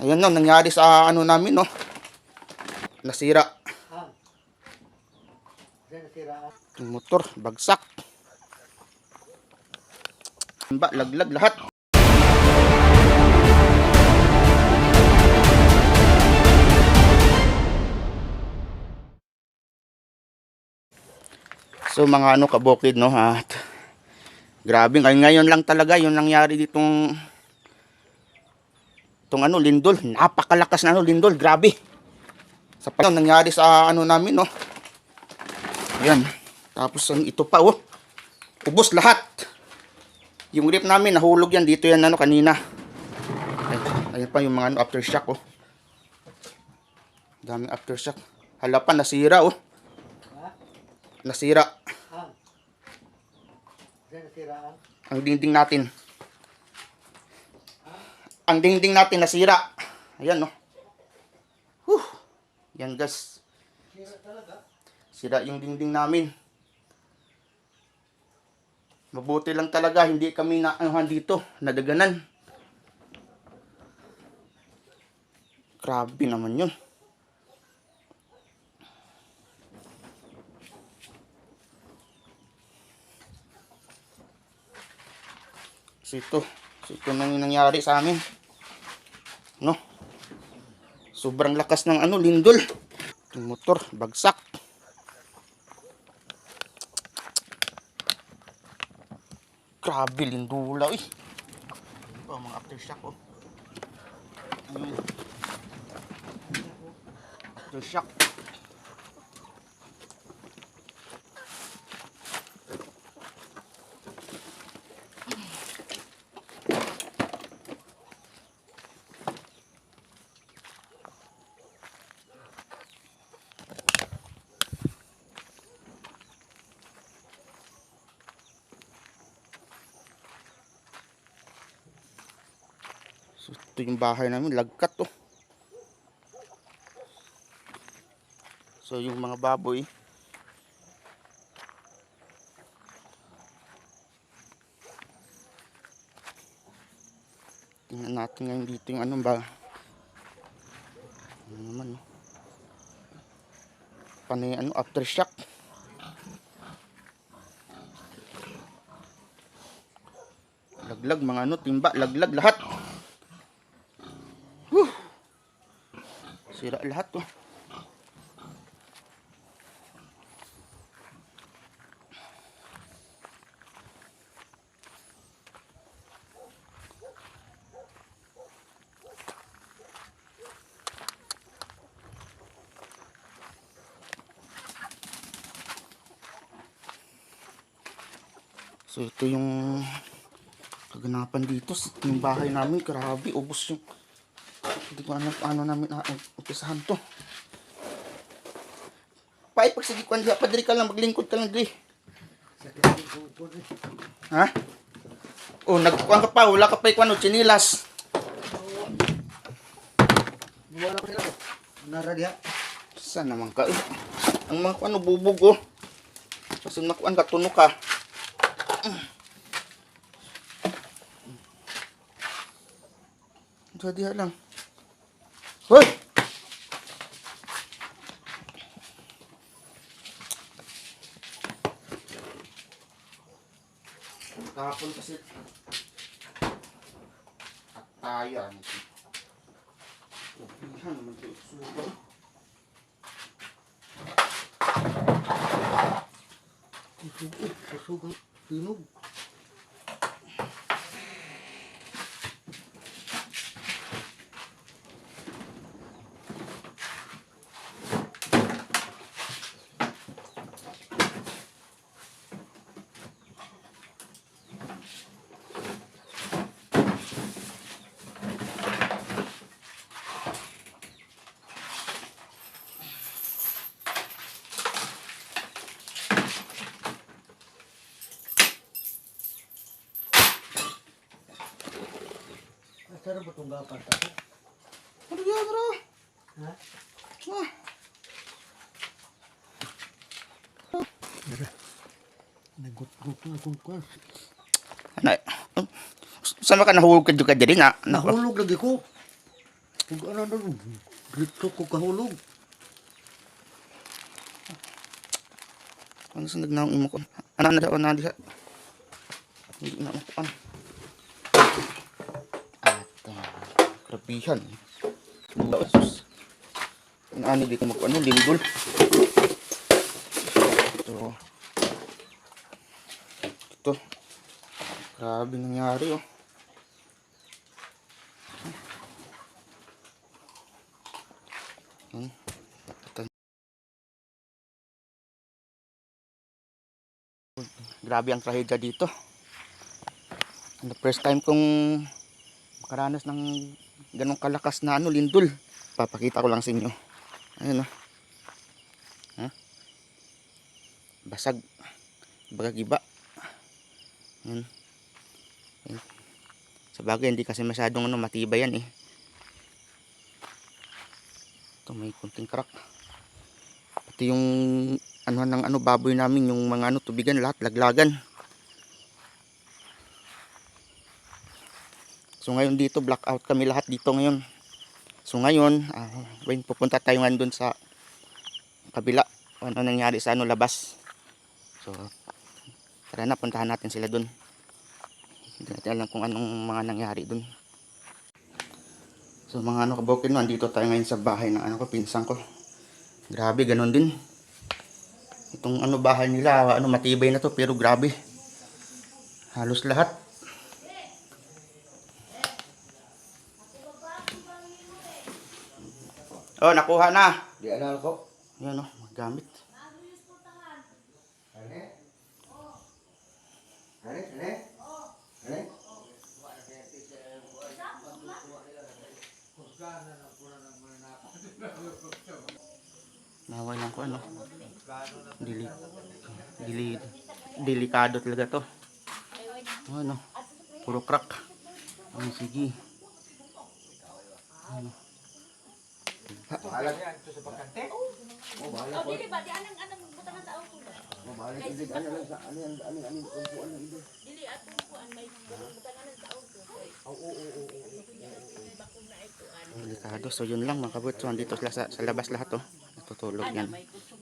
Ayan no, nangyari sa ano namin no. Nasira. Yung motor, bagsak. Laglag lahat. So mga ano kabukid no ha. Grabe, ngayon lang talaga yung nangyari ditong ano lindol. Napakalakas na ano lindol, grabe. Sa nangyari sa ano namin no. Ayan. Tapos ito pa oh. Ubos lahat. Yung rip namin nahulog yan dito yan ano kanina. Ayun pa yung mga ano, aftershock oh. Daming aftershock. Halapan nasira oh. Nasira. Ang dingding natin. Ang dingding natin nasira. Ayan no. Yan guys. Sira yung dingding namin. Mabuti lang talaga hindi kami naanuhan dito, nadaganan. Grabe naman yun. So ito nang nangyari sa amin. No? Sobrang lakas ng ano, lindol. Yung motor, bagsak. Grabe, lindula eh. Oh, mga aftershock oh. Aftershock. So, ito yung bahay namin, lagkat to. So yung mga baboy tingnan natin ngayon dito yung ano ba ano naman no? Panay ano aftershock. Laglag mga ano timba, laglag lahat. Sira lahat to. So ito yung kaganapan dito yung bahay namin, grabe ubos yung hindi ko ano namin umpisahan to. Pagsigikuan diha padri ka lang maglingkod ka lang diri. Ha? Oh, nagkuan ka pa, wala ka pa ikuan chinilas. Wala pa sila. Nara diha. Saan naman ka? Ang mga kuan bubog oh. Kasi nakuan ka tuno ka. Diha lang. Hoy! Kahapon kasi atayan. Upihan naman ito. Susugan. Tinog. Sarap ba itong gapas ako? Ano yan bro? Ha? Nagut-gut na akong kwas. Ano? Saan ka nahulog ka dyan na? Nahulog lagi ko. Kung ano na rin. Dito ko kahulog. Ano sa nagnaong imo ko? Ano na daw na diha? Hindi na makuan. At grabihan. Sus. Ano di ko makuan ng lindol. Ito. Grabe nangyari oh. Grabe ang trahedya dito. The first time kong makaranas ng ganong kalakas na lindol. Papakita ko lang sa inyo. Ayun oh. Basag. Bagagiba. Ayun. Ayun. Sa bagay hindi kasi masyadong matibay yan eh. Ito may kunting crack. Pati yung ng baboy namin, yung mga tubigan lahat laglagan. So ngayon dito blackout kami lahat dito ngayon. So ngayon pupunta tayo ngayon dun sa kabila. Ano nangyari sa labas. So tara na, puntahan natin sila dun. Hindi natin alam kung anong mga nangyari dun. So mga kabukid, andito tayo ngayon sa bahay ng pinsan ko. Grabe, ganun din. Itong bahay nila, matibay na to pero grabe. Halos lahat. Oh, nakuha na. Di anal ko. Yan magamit. Naway lang ko delikado talaga to. Puro crack. Sige. Bahala yan ito sa pagkante. Oh, dili ba? Di anang butangan sa auto ba? Bahala ito ano lang sa ano kumpuan lang ito. Dili atong kuan may butangan sa auto. Oo. Delikado. So yun lang mga kabut. So andito sila sa labas lahat Natutulog yan.